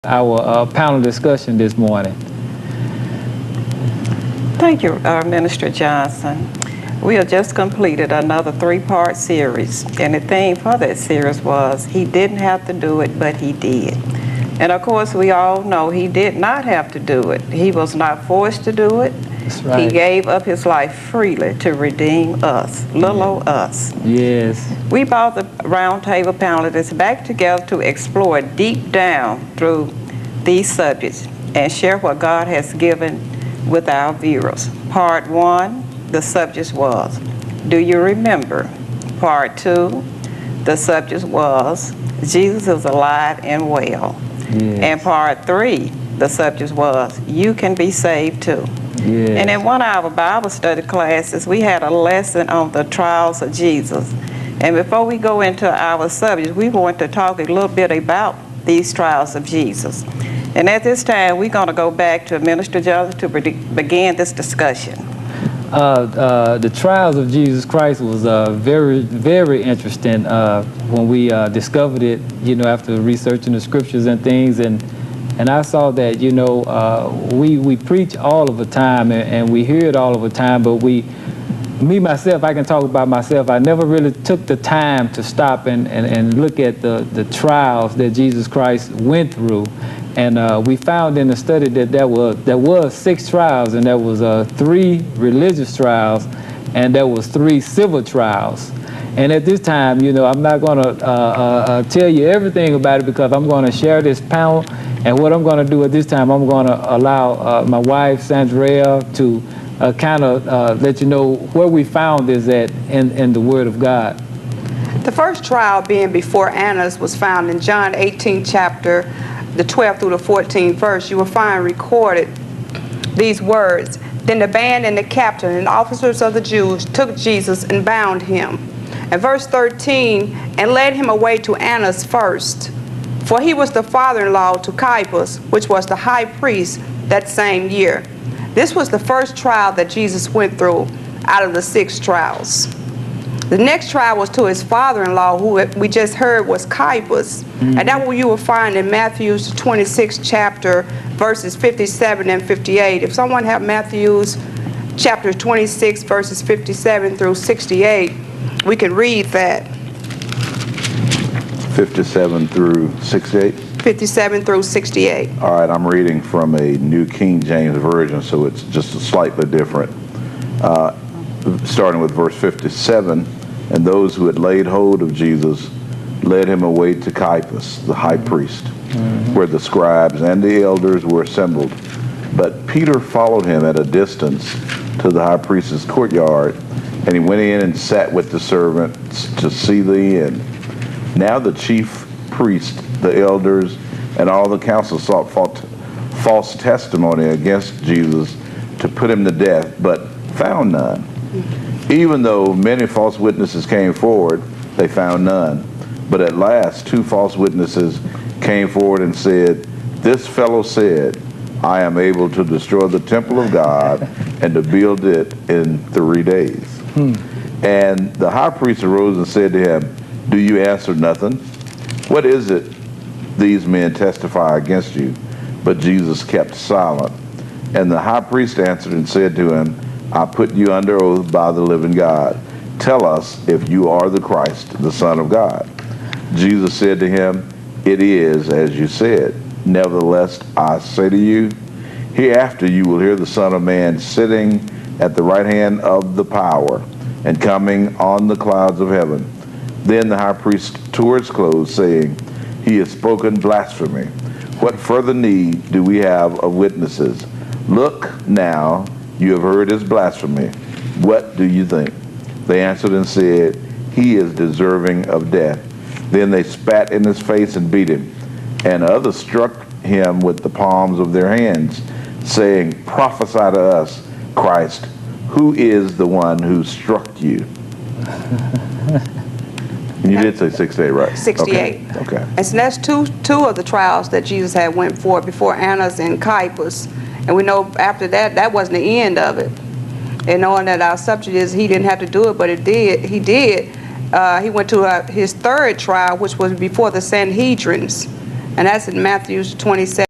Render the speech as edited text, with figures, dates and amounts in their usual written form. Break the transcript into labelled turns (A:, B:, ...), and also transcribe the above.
A: our panel discussion this morning.
B: Thank you, Minister Johnson. We have just completed another 3-part series, and the theme for that series was He didn't have to do it, but He did. And of course, we all know He did not have to do it. He was not forced to do it.
A: That's right.
B: He gave up His life freely to redeem us, little old us.
A: Yes.
B: We brought the roundtable panelists back together to explore deep down through these subjects and share what God has given with our viewers. Part 1, the subject was, do you remember? Part 2, the subject was, Jesus is alive and well.
A: Yes.
B: And part 3, the subject was, you can be saved too.
A: Yes.
B: And in one of our Bible study classes, we had a lesson on the trials of Jesus. And before we go into our subject, we want to talk a little bit about these trials of Jesus. And at this time, we're going to go back to Minister Johnson to begin this discussion.
A: The trials of Jesus Christ was very, very interesting when we discovered it, after researching the scriptures and things. And I saw that, we preach all of the time and we hear it all of the time, but myself, I can talk about myself. I never really took the time to stop and look at the trials that Jesus Christ went through. And we found in the study that there was 6 trials, and there was 3 religious trials, and there was 3 civil trials. And at this time, I'm not going to tell you everything about it because I'm going to share this panel. And what I'm going to do at this time, I'm going to allow my wife, Sandra, to kind of let you know where we found this at in the Word of God.
C: The first trial being before Annas was found in John 18 chapter, the 12th through the 14th verse. You will find recorded these words. Then the band and the captain and officers of the Jews took Jesus and bound him. And verse 13, and led him away to Annas first, for he was the father-in-law to Caiaphas, which was the high priest that same year. This was the first trial that Jesus went through out of the 6 trials. The next trial was to his father-in-law, who we just heard was Caiaphas. Mm-hmm. And that what you will find in Matthew's 26th chapter, verses 57 and 58. If someone have Matthew's chapter 26, verses 57 through 68, we can read that.
D: 57 through 68?
C: 57 through 68.
D: All right, I'm reading from a New King James Version, so it's just slightly different. Starting with verse 57, and those who had laid hold of Jesus led him away to Caiaphas, the high priest, where the scribes and the elders were assembled. But Peter followed him at a distance to the high priest's courtyard, and he went in and sat with the servants to see the end. Now the chief priest, the elders, and all the council sought false testimony against Jesus to put him to death, but found none. Even though many false witnesses came forward, they found none. But at last 2 false witnesses came forward and said, this fellow said, I am able to destroy the temple of God and to build it in 3 days. And the high priest arose and said to him, do you answer nothing? What is it these men testify against you? But Jesus kept silent. And the high priest answered and said to him, I put you under oath by the living God. Tell us if you are the Christ, the Son of God. Jesus said to him, it is as you said. Nevertheless, I say to you, hereafter you will hear the Son of Man sitting at the right hand of the power and coming on the clouds of heaven. Then the high priest tore his clothes, saying, he has spoken blasphemy. What further need do we have of witnesses? Look now, you have heard his blasphemy. What do you think? They answered and said, he is deserving of death. Then they spat in his face and beat him. And others struck him with the palms of their hands, saying, prophesy to us, Christ, who is the one who struck you? And you did say 68, right?
C: 68.
D: Okay.
C: And so that's two of the trials that Jesus had went for before Annas and Caiaphas. And we know after that, that wasn't the end of it. And knowing that our subject is he didn't have to do it, but he did. He went to his 3rd trial, which was before the Sanhedrins. And that's in Matthew 27.